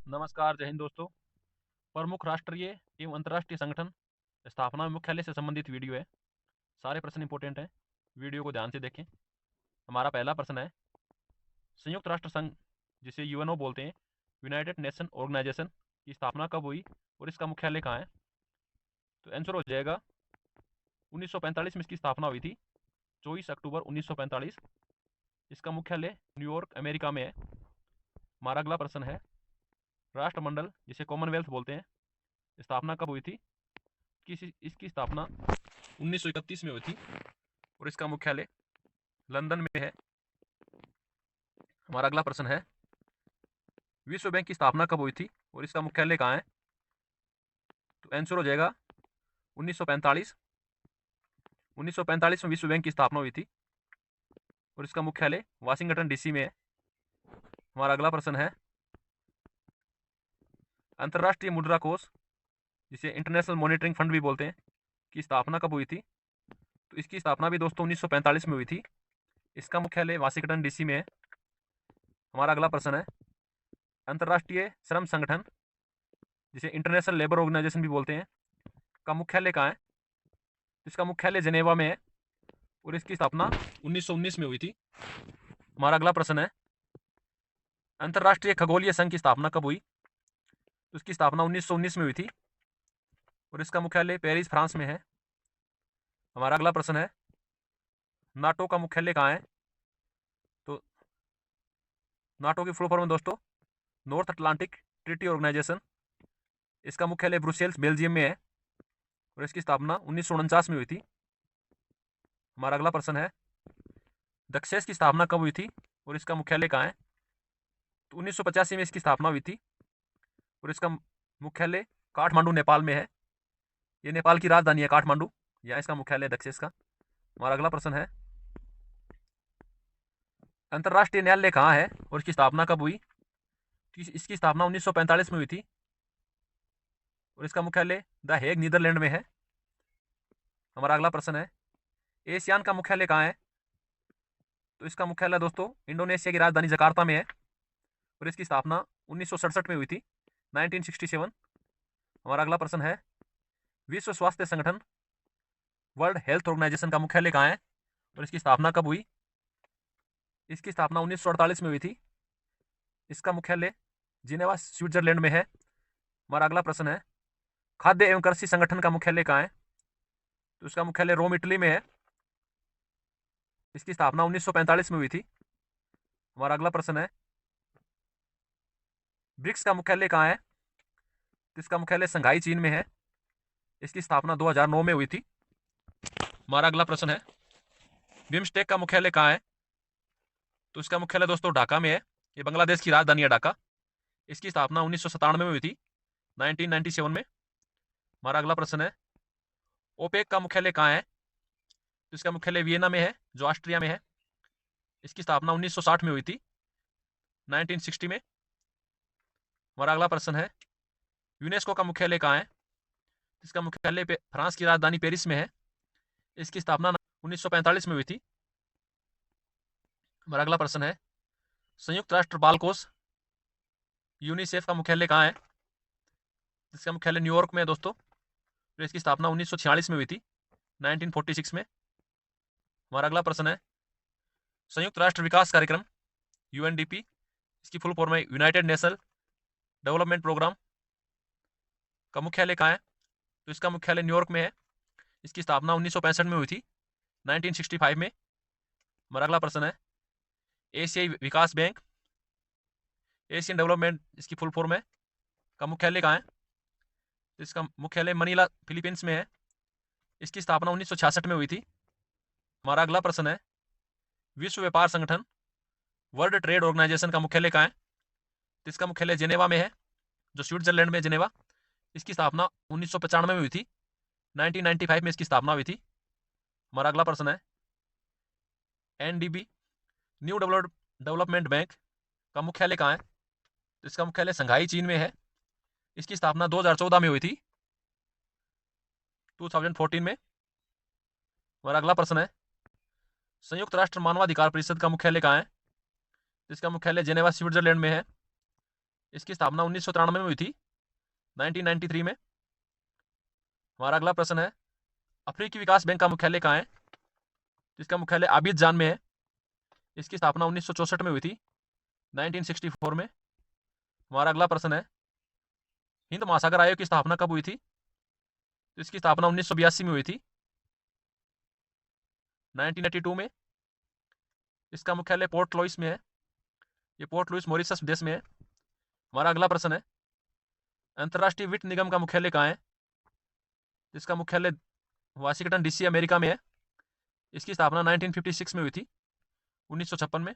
नमस्कार, जय हिंद दोस्तों। प्रमुख राष्ट्रीय एवं अंतर्राष्ट्रीय संगठन स्थापना में मुख्यालय से संबंधित वीडियो है। सारे प्रश्न इंपॉर्टेंट हैं, वीडियो को ध्यान से देखें। हमारा पहला प्रश्न है, संयुक्त राष्ट्र संघ जिसे यूएनओ बोलते हैं, यूनाइटेड नेशन ऑर्गेनाइजेशन की स्थापना कब हुई और इसका मुख्यालय कहाँ है? तो आंसर हो जाएगा 1945 में इसकी स्थापना हुई थी, 24 अक्टूबर 1945। इसका मुख्यालय न्यूयॉर्क अमेरिका में है। हमारा अगला प्रश्न है, राष्ट्रमंडल जिसे कॉमनवेल्थ बोलते हैं, स्थापना कब हुई थी? इसकी स्थापना 1931 में हुई थी और इसका मुख्यालय लंदन में है। हमारा अगला प्रश्न है, विश्व बैंक की स्थापना कब हुई थी और इसका मुख्यालय कहाँ है? तो आंसर हो जाएगा 1945। 1945 में विश्व बैंक की स्थापना हुई थी और इसका मुख्यालय वाशिंगटन डीसी में है। हमारा अगला प्रश्न है, अंतर्राष्ट्रीय मुद्रा कोष जिसे इंटरनेशनल मॉनिटरिंग फंड भी बोलते हैं, की स्थापना कब हुई थी? तो इसकी स्थापना भी दोस्तों 1945 में हुई थी। इसका मुख्यालय वाशिंगटन डीसी में है। हमारा अगला प्रश्न है, अंतर्राष्ट्रीय श्रम संगठन जिसे इंटरनेशनल लेबर ऑर्गेनाइजेशन भी बोलते हैं, का मुख्यालय कहाँ है? इसका मुख्यालय जेनेवा में है और इसकी स्थापना 1919 में हुई थी। हमारा अगला प्रश्न है, अंतर्राष्ट्रीय खगोलीय संघ की स्थापना कब हुई? तो इसकी स्थापना 1919 में हुई थी और इसका मुख्यालय पेरिस फ्रांस में है। हमारा अगला प्रश्न है, नाटो का मुख्यालय कहाँ है? तो नाटो की फुल फॉर्म है दोस्तों नॉर्थ अटलांटिक ट्रीटी ऑर्गेनाइजेशन। इसका मुख्यालय ब्रुसेल्स बेल्जियम में है और इसकी स्थापना 1949 में हुई थी। हमारा अगला प्रश्न है, दक्षेस की स्थापना कब हुई थी और इसका मुख्यालय कहाँ है? तो 1985 में इसकी स्थापना हुई थी और इसका मुख्यालय काठमांडू नेपाल में है। ये नेपाल की राजधानी है काठमांडू, यहाँ इसका मुख्यालय है दक्षेस का। हमारा अगला प्रश्न है, अंतर्राष्ट्रीय न्यायालय कहाँ है और इसकी स्थापना कब हुई? इसकी स्थापना 1945 में हुई थी और इसका मुख्यालय द हेग नीदरलैंड में है। हमारा अगला प्रश्न है, एशियान का मुख्यालय कहाँ है? तो इसका मुख्यालय दोस्तों इंडोनेशिया की राजधानी जकार्ता में है और इसकी स्थापना 1967 में हुई थी, 1967। हमारा अगला प्रश्न है, विश्व स्वास्थ्य संगठन वर्ल्ड हेल्थ ऑर्गेनाइजेशन का मुख्यालय कहाँ है और इसकी स्थापना कब हुई? इसकी स्थापना 1948 में हुई थी। इसका मुख्यालय जिनेवा स्विट्जरलैंड में है। हमारा अगला प्रश्न है, खाद्य एवं कृषि संगठन का मुख्यालय कहाँ है? तो इसका मुख्यालय रोम इटली में है। इसकी स्थापना 1945 में हुई थी। हमारा अगला प्रश्न है, ब्रिक्स का मुख्यालय कहाँ है? तो इसका मुख्यालय संघाई चीन में है। इसकी स्थापना 2009 में हुई थी। हमारा अगला प्रश्न है, बिम्स्टेक का मुख्यालय कहाँ है? तो इसका मुख्यालय दोस्तों ढाका में है। ये बांग्लादेश की राजधानी है ढाका। इसकी स्थापना 1997 में हुई थी, 1997 में। हमारा अगला प्रश्न है, ओपेक का मुख्यालय कहाँ है? तो इसका मुख्यालय वियना में है, जो ऑस्ट्रिया में है। इसकी स्थापना 1960 में हुई थी, 1960 में। हमारा अगला प्रश्न है, यूनेस्को का मुख्यालय कहाँ है? इसका मुख्यालय फ्रांस की राजधानी पेरिस में है। इसकी स्थापना 1945 में हुई थी। हमारा अगला प्रश्न है, संयुक्त राष्ट्र बाल कोष यूनिसेफ का मुख्यालय कहाँ है? इसका मुख्यालय न्यूयॉर्क में है दोस्तों। तो इसकी स्थापना 1946 में हुई थी, 1946 में। हमारा अगला प्रश्न है, संयुक्त राष्ट्र विकास कार्यक्रम यूएनडीपी, इसकी फुल फॉर्म है यूनाइटेड नेशनल डेवलपमेंट प्रोग्राम, का मुख्यालय कहाँ है? तो इसका मुख्यालय न्यूयॉर्क में है। इसकी स्थापना 1965 में हुई थी, 1965 में। हमारा अगला प्रश्न है, एशियाई विकास बैंक एशियन डेवलपमेंट, इसकी फुल फॉर्म है, का मुख्यालय कहाँ है? तो इसका मुख्यालय मनीला फिलीपींस में है। इसकी स्थापना 1966 में हुई थी। हमारा अगला प्रश्न है, विश्व व्यापार संगठन वर्ल्ड ट्रेड ऑर्गेनाइजेशन का मुख्यालय कहाँ है? तो इसका मुख्यालय जेनेवा में है, जो स्विट्जरलैंड में जेनेवा। इसकी स्थापना 1995 में हुई थी, 1995 में इसकी स्थापना हुई थी। हमारा अगला प्रश्न है, एनडीबी न्यू डेवलपमेंट बैंक का मुख्यालय कहाँ है? तो इसका मुख्यालय संघाई चीन में है। इसकी स्थापना 2014 में हुई थी, 2014 में। हमारा अगला प्रश्न है, संयुक्त राष्ट्र मानवाधिकार परिषद का मुख्यालय कहाँ है? इसका मुख्यालय जेनेवा स्विट्जरलैंड में है। इसकी स्थापना 1993 में हुई थी, 1993 में। हमारा अगला प्रश्न है, अफ्रीकी विकास बैंक का मुख्यालय कहाँ है? इसका मुख्यालय आबिदजान में है। इसकी स्थापना 1964 में हुई थी, 1964 में। हमारा अगला प्रश्न है, हिंद महासागर आयोग की स्थापना कब हुई थी? तो इसकी स्थापना 1982 में हुई थी, 1982 में। इसका मुख्यालय पोर्ट लुइस में है। ये पोर्ट लुइस मॉरिशस देश में है। हमारा अगला प्रश्न है, अंतर्राष्ट्रीय वित्त निगम का मुख्यालय कहाँ है? इसका मुख्यालय वाशिंगटन डीसी अमेरिका में है। इसकी स्थापना 1956 में हुई थी, 1956 में।